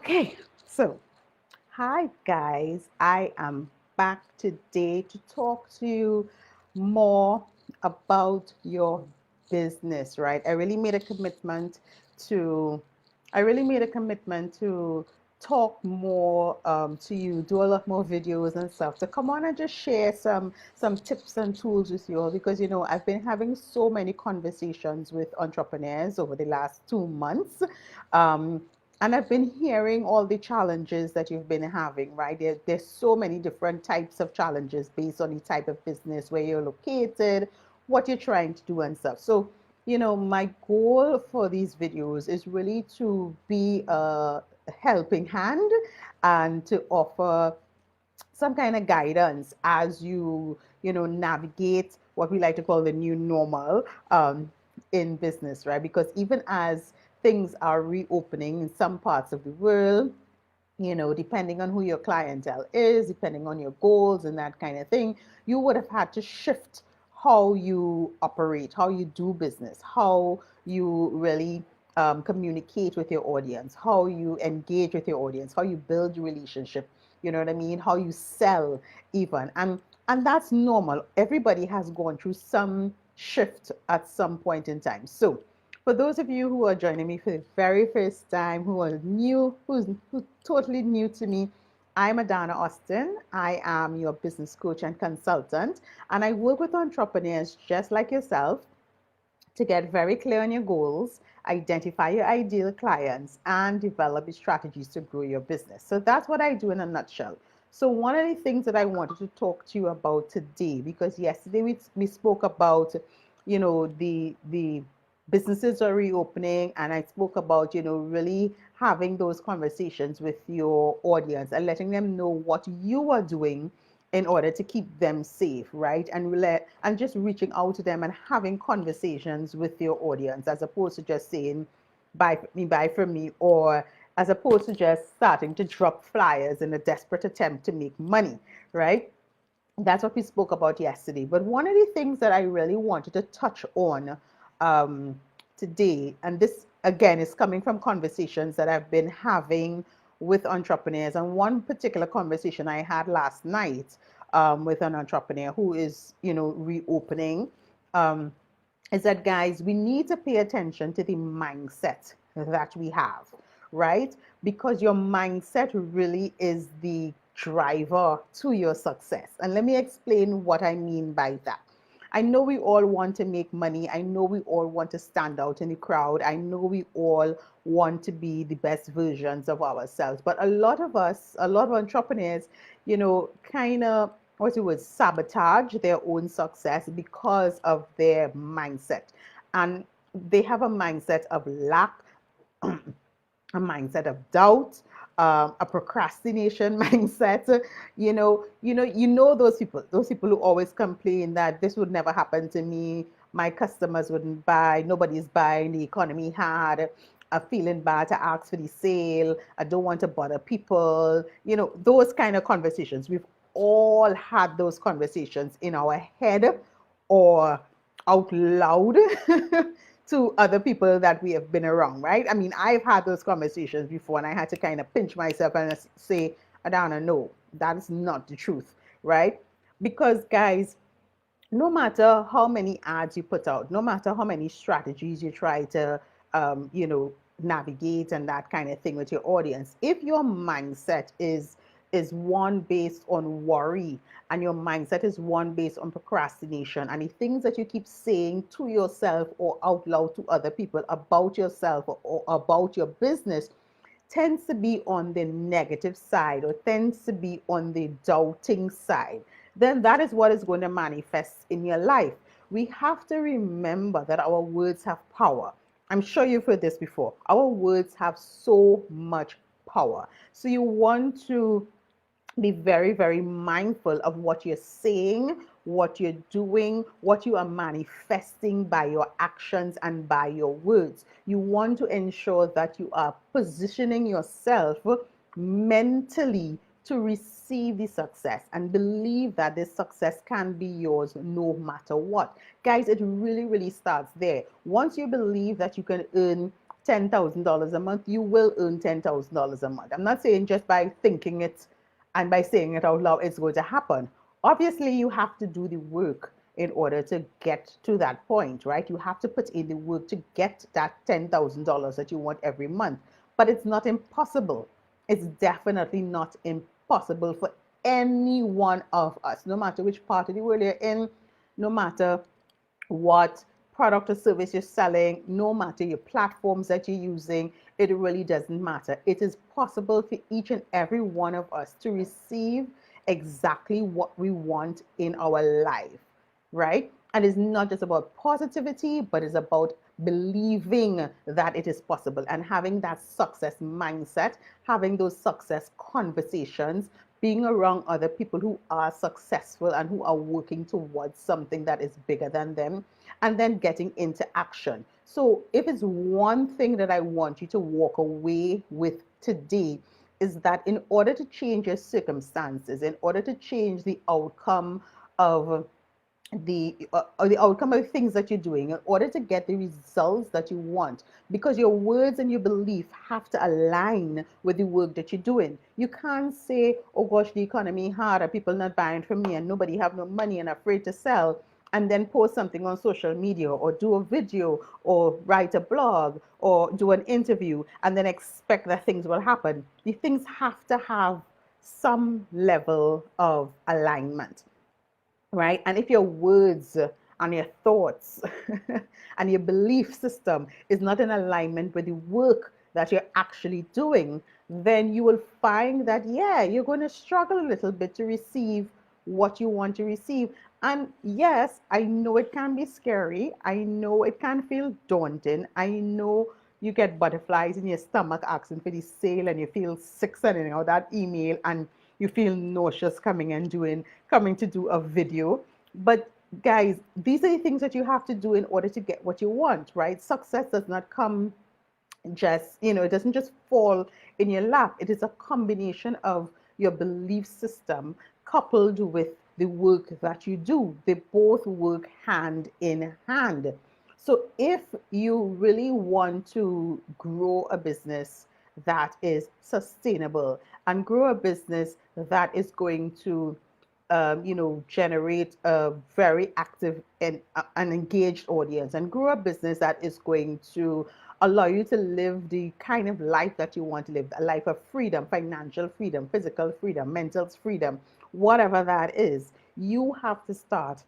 Okay, so hi guys, I am back today to talk to you more about your business, right? To, I really made a commitment to talk more to you, do a lot more videos and stuff, to come on and just share some tips and tools with you all because I've been having so many conversations with entrepreneurs over the last 2 months. Um, and I've been hearing all the challenges that you've been having, right? There's so many different types of challenges based on the type of business, where you're located, what you're trying to do and stuff. So, my goal for these videos is really to be a helping hand and to offer some kind of guidance as navigate what we like to call the new normal in business, right? Because even as things are reopening in some parts of the world, depending on who your clientele is, depending on your goals and that kind of thing, you would have had to shift how you operate, how you do business, how you really communicate with your audience, how you engage with your audience, how you build relationship, you know what I mean? How you sell even. And that's normal. Everybody has gone through some shift at some point in time. So for those of you who are joining me for the very first time, who are new, who's totally new to me, I'm Adanna Austin. I am your business coach and consultant, and I work with entrepreneurs just like yourself to get very clear on your goals, identify your ideal clients, and develop the strategies to grow your business. So that's what I do in a nutshell. So one of the things that I wanted to talk to you about today, because yesterday we spoke about, the businesses are reopening, and I spoke about, really having those conversations with your audience and letting them know what you are doing in order to keep them safe, right? And just reaching out to them and having conversations with your audience, as opposed to just saying buy from me, or as opposed to just starting to drop flyers in a desperate attempt to make money, right? That's what we spoke about yesterday. But one of the things that I really wanted to touch on today, and this again is coming from conversations that I've been having with entrepreneurs, and one particular conversation I had last night with an entrepreneur who is, reopening, um, is that, guys, we need to pay attention to the mindset that we have, right? Because your mindset really is the driver to your success. And let me explain what I mean by that. I know we all want to make money. I know we all want to stand out in the crowd. I know we all want to be the best versions of ourselves. But a lot of us, a lot of entrepreneurs, kind of, what's it was, sabotage their own success because of their mindset. And they have a mindset of lack, a mindset of doubt, a procrastination mindset. Those people who always complain that this would never happen to me, my customers wouldn't buy, nobody's buying, the economy hard, I'm feeling bad to ask for the sale, I don't want to bother people, those kind of conversations. We've all had those conversations in our head or out loud to other people that we have been around, right? I mean, I've had those conversations before, and I had to kind of pinch myself and say, Adana, no, that is not the truth, right? Because, guys, no matter how many ads you put out, no matter how many strategies you try to, navigate and that kind of thing with your audience, if your mindset is one based on worry, and your mindset is one based on procrastination, and the things that you keep saying to yourself or out loud to other people about yourself or about your business tends to be on the negative side, or tends to be on the doubting side, then that is what is going to manifest in your life. We have to remember that our words have power. I'm sure you've heard this before. Our words have so much power. So you want to be very, very mindful of what you're saying, what you're doing, what you are manifesting by your actions and by your words. You want to ensure that you are positioning yourself mentally to receive the success and believe that this success can be yours no matter what. Guys, it really, really starts there. Once you believe that you can earn $10,000 a month, you will earn $10,000 a month. I'm not saying just by thinking it and by saying it out loud, it's going to happen. Obviously, you have to do the work in order to get to that point, right? You have to put in the work to get that $10,000 that you want every month. But it's not impossible. It's definitely not impossible for any one of us, no matter which part of the world you're in, no matter what product or service you're selling, no matter your platforms that you're using, it really doesn't matter. It is possible for each and every one of us to receive exactly what we want in our life, right? And it's not just about positivity, but it's about believing that it is possible and having that success mindset, having those success conversations, being around other people who are successful and who are working towards something that is bigger than them, and then getting into action. So, if it's one thing that I want you to walk away with today, is that in order to change your circumstances, in order to change the outcome of the outcome of things that you're doing, in order to get the results that you want, because your words and your belief have to align with the work that you're doing. You can't say, oh gosh, the economy hard and people not buying from me and nobody have no money and afraid to sell, and then post something on social media or do a video or write a blog or do an interview and then expect that things will happen. The things have to have some level of alignment, right? And if your words and your thoughts and your belief system is not in alignment with the work that you're actually doing, then you will find that, yeah, you're going to struggle a little bit to receive what you want to receive. And yes, I know it can be scary. I know it can feel daunting. I know you get butterflies in your stomach asking for the sale and you feel sick sending out that email and you feel nauseous coming to do a video. But guys, these are the things that you have to do in order to get what you want, right? Success does not come just, it doesn't just fall in your lap. It is a combination of your belief system coupled with the work that you do. They both work hand in hand. So if you really want to grow a business that is sustainable and grow a business that is going to generate a very active and an engaged audience, and grow a business that is going to allow you to live the kind of life that you want to live, a life of freedom, financial freedom, physical freedom, mental freedom, whatever that is, you have to start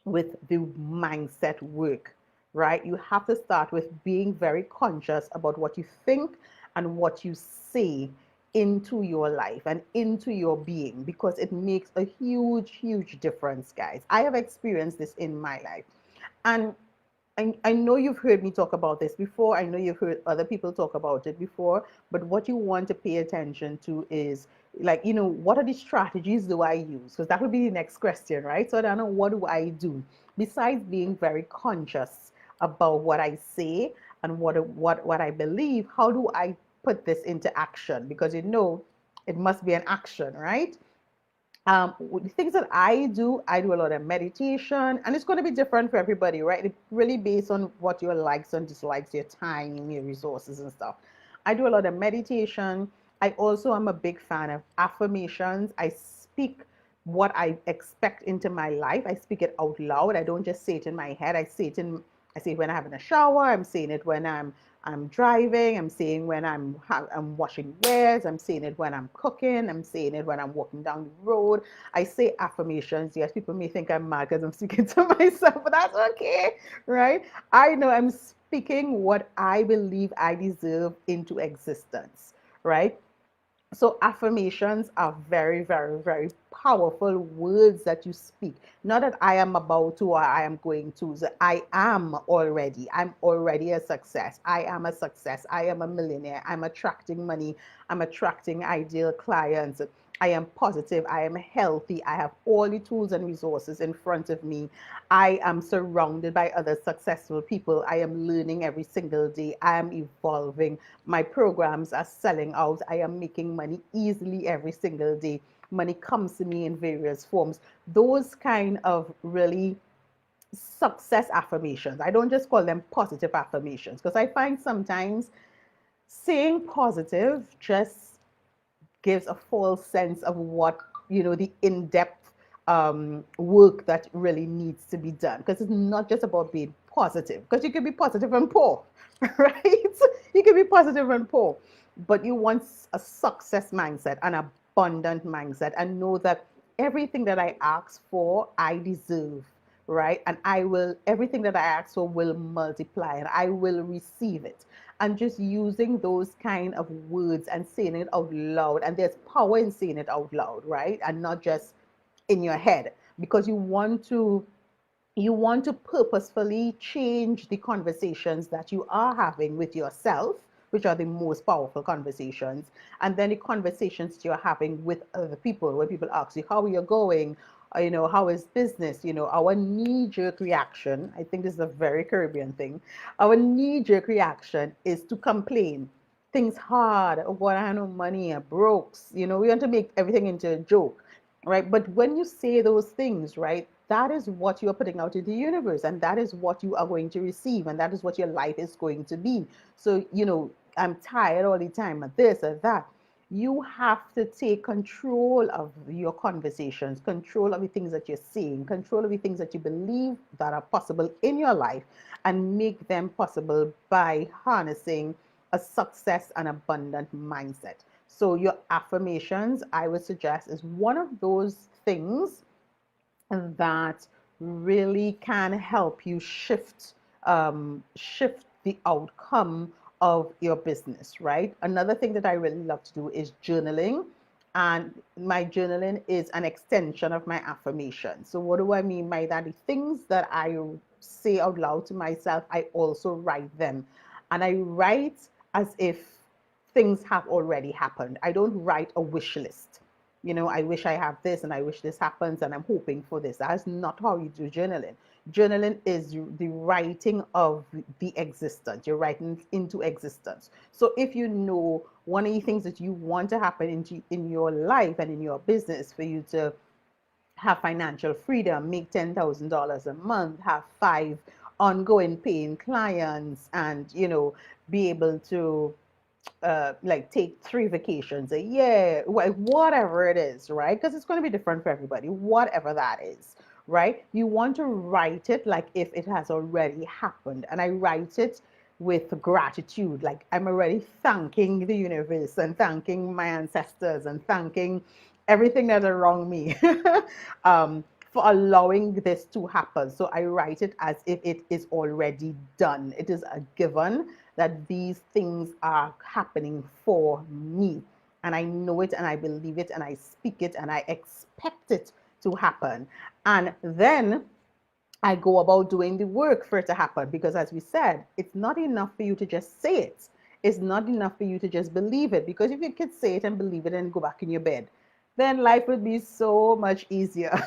with the mindset work, right? You have to start with being very conscious about what you think and what you say into your life and into your being, because it makes a huge, huge difference, guys. I have experienced this in my life. And I know you've heard me talk about this before. I know you've heard other people talk about it before. But what you want to pay attention to is, like, what are the strategies do I use? Because that would be the next question, right? So I don't know, what do I do besides being very conscious about what I say and what I believe? How do I put this into action? Because it must be an action, right? The things that I do a lot of meditation, and it's going to be different for everybody, right? It's really based on what your likes and dislikes, your time, your resources, and stuff. I do a lot of meditation. I also am a big fan of affirmations. I speak what I expect into my life. I speak it out loud. I don't just say it in my head. I say it when I'm having a shower. I'm saying it when I'm driving. I'm saying when I'm washing wares. I'm saying it when I'm cooking. I'm saying it when I'm walking down the road. I say affirmations. Yes, people may think I'm mad because I'm speaking to myself, but that's okay, right? I know I'm speaking what I believe I deserve into existence, right? So affirmations are very, very, very powerful words that you speak. Not that I am about to or I am going to. So I am already. I'm already a success. I am a success. I am a millionaire. I'm attracting money. I'm attracting ideal clients. I am positive. I am healthy. I have all the tools and resources in front of me. I am surrounded by other successful people. I am learning every single day. I am evolving. My programs are selling out. I am making money easily every single day. Money comes to me in various forms. Those kind of really success affirmations. I don't just call them positive affirmations, because I find sometimes saying positive just gives a false sense of what, the in-depth work that really needs to be done, because it's not just about being positive, because you can be positive and poor. Right? You can be positive and poor, but you want a success mindset, an abundant mindset, and know that everything that I ask for I deserve, right? And everything that I ask for will multiply, and I will receive it. And just using those kind of words and saying it out loud, and there's power in saying it out loud, right? And not just in your head, because you want to purposefully change the conversations that you are having with yourself, which are the most powerful conversations, and then the conversations you're having with other people. When people ask you, how are you going? How is business? Our knee-jerk reaction, I think this is a very Caribbean thing, our knee-jerk reaction is to complain. Things hard. Oh God, I have no money. I broke. We want to make everything into a joke, right? But when you say those things, right, that is what you are putting out into the universe, and that is what you are going to receive, and that is what your life is going to be. So, I'm tired all the time of this or that. You have to take control of your conversations, control of the things that you're saying, control of the things that you believe that are possible in your life, and make them possible by harnessing a success and abundant mindset. So your affirmations, I would suggest, is one of those things that really can help you shift the outcome of your business, right? Another thing that I really love to do is journaling. And my journaling is an extension of my affirmation. So what do I mean by that? The things that I say out loud to myself, I also write them. And I write as if things have already happened. I don't write a wish list. I wish I have this, and I wish this happens, and I'm hoping for this. That's not how you do journaling. Journaling is the writing of the existence. You're writing into existence. So if one of the things that you want to happen in your life and in your business, for you to have financial freedom, make $10,000 a month, have 5 ongoing paying clients, and be able to like take 3 vacations a year, whatever it is, right? Because it's going to be different for everybody, whatever that is, right? You want to write it like if it has already happened. And I write it with gratitude, like I'm already thanking the universe and thanking my ancestors and thanking everything that's around me for allowing this to happen. So I write it as if it is already done. It is a given that these things are happening for me. And I know it, and I believe it, and I speak it, and I expect it to happen. And then I go about doing the work for it to happen, because as we said, it's not enough for you to just say it. It's not enough for you to just believe it, because if you could say it and believe it and go back in your bed, then life would be so much easier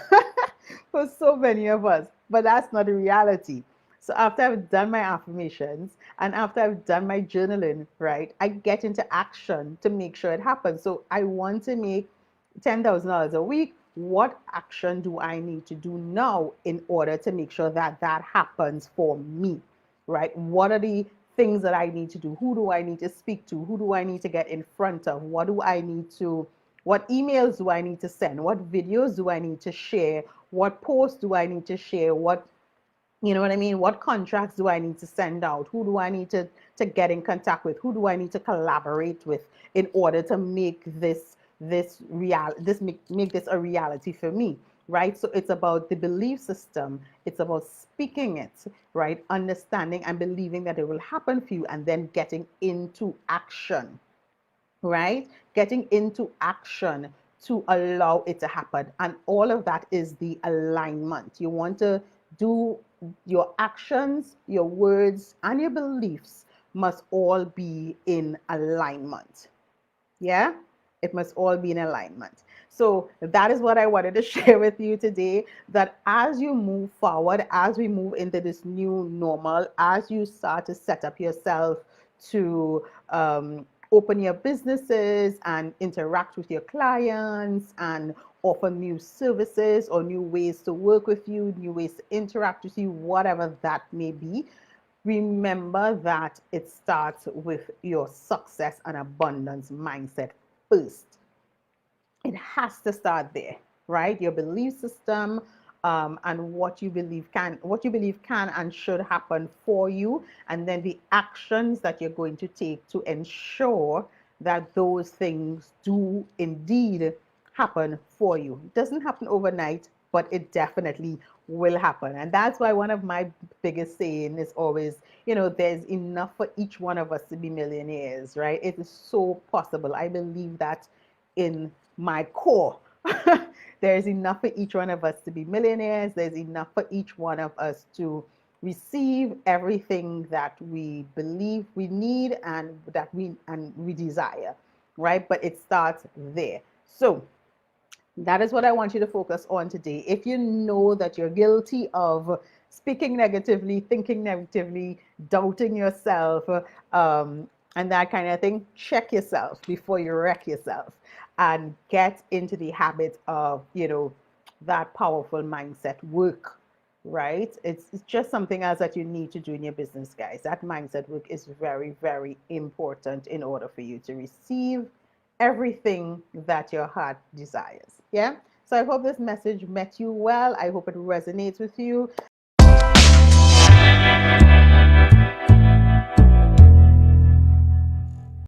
for so many of us. But that's not the reality. So after I've done my affirmations and after I've done my journaling, right, I get into action to make sure it happens. So I want to make $10,000 a week. What action do I need to do now in order to make sure that that happens for me, right? What are the things that I need to do? Who do I need to speak to? Who do I need to get in front of? What emails do I need to send? What videos do I need to share? What posts do I need to share? You know what I mean? What contracts do I need to send out? Who do I need to get in contact with? Who do I need to collaborate with in order to make make this a reality for me, right? So it's about the belief system. It's about speaking it, right? Understanding and believing that it will happen for you, and then getting into action, right? Getting into action to allow it to happen. And all of that is the alignment. You want to do your actions, your words, and your beliefs must all be in alignment. Yeah, it must all be in alignment. So that is what I wanted to share with you today, that as you move forward, as we move into this new normal, as you start to set up yourself to open your businesses and interact with your clients and offer new services or new ways to work with you, new ways to interact with you, whatever that may be, remember that it starts with your success and abundance mindset first. It has to start there, right? Your belief system, and what you believe can and should happen for you, and then the actions that you're going to take to ensure that those things do indeed happen for you. It doesn't happen overnight, but it definitely will happen. And that's why one of my biggest saying is always, there's enough for each one of us to be millionaires, right? It is so possible. I believe that in my core. There's enough for each one of us to be millionaires. There's enough for each one of us to receive everything that we believe we need and that we desire, right? But it starts there. So that is what I want you to focus on today. If you know that you're guilty of speaking negatively, thinking negatively, doubting yourself, and that kind of thing, check yourself before you wreck yourself and get into the habit of, that powerful mindset work, right? It's just something else that you need to do in your business, guys. That mindset work is very, very important in order for you to receive everything that your heart desires. Yeah. So I hope this message met you well. I hope it resonates with you.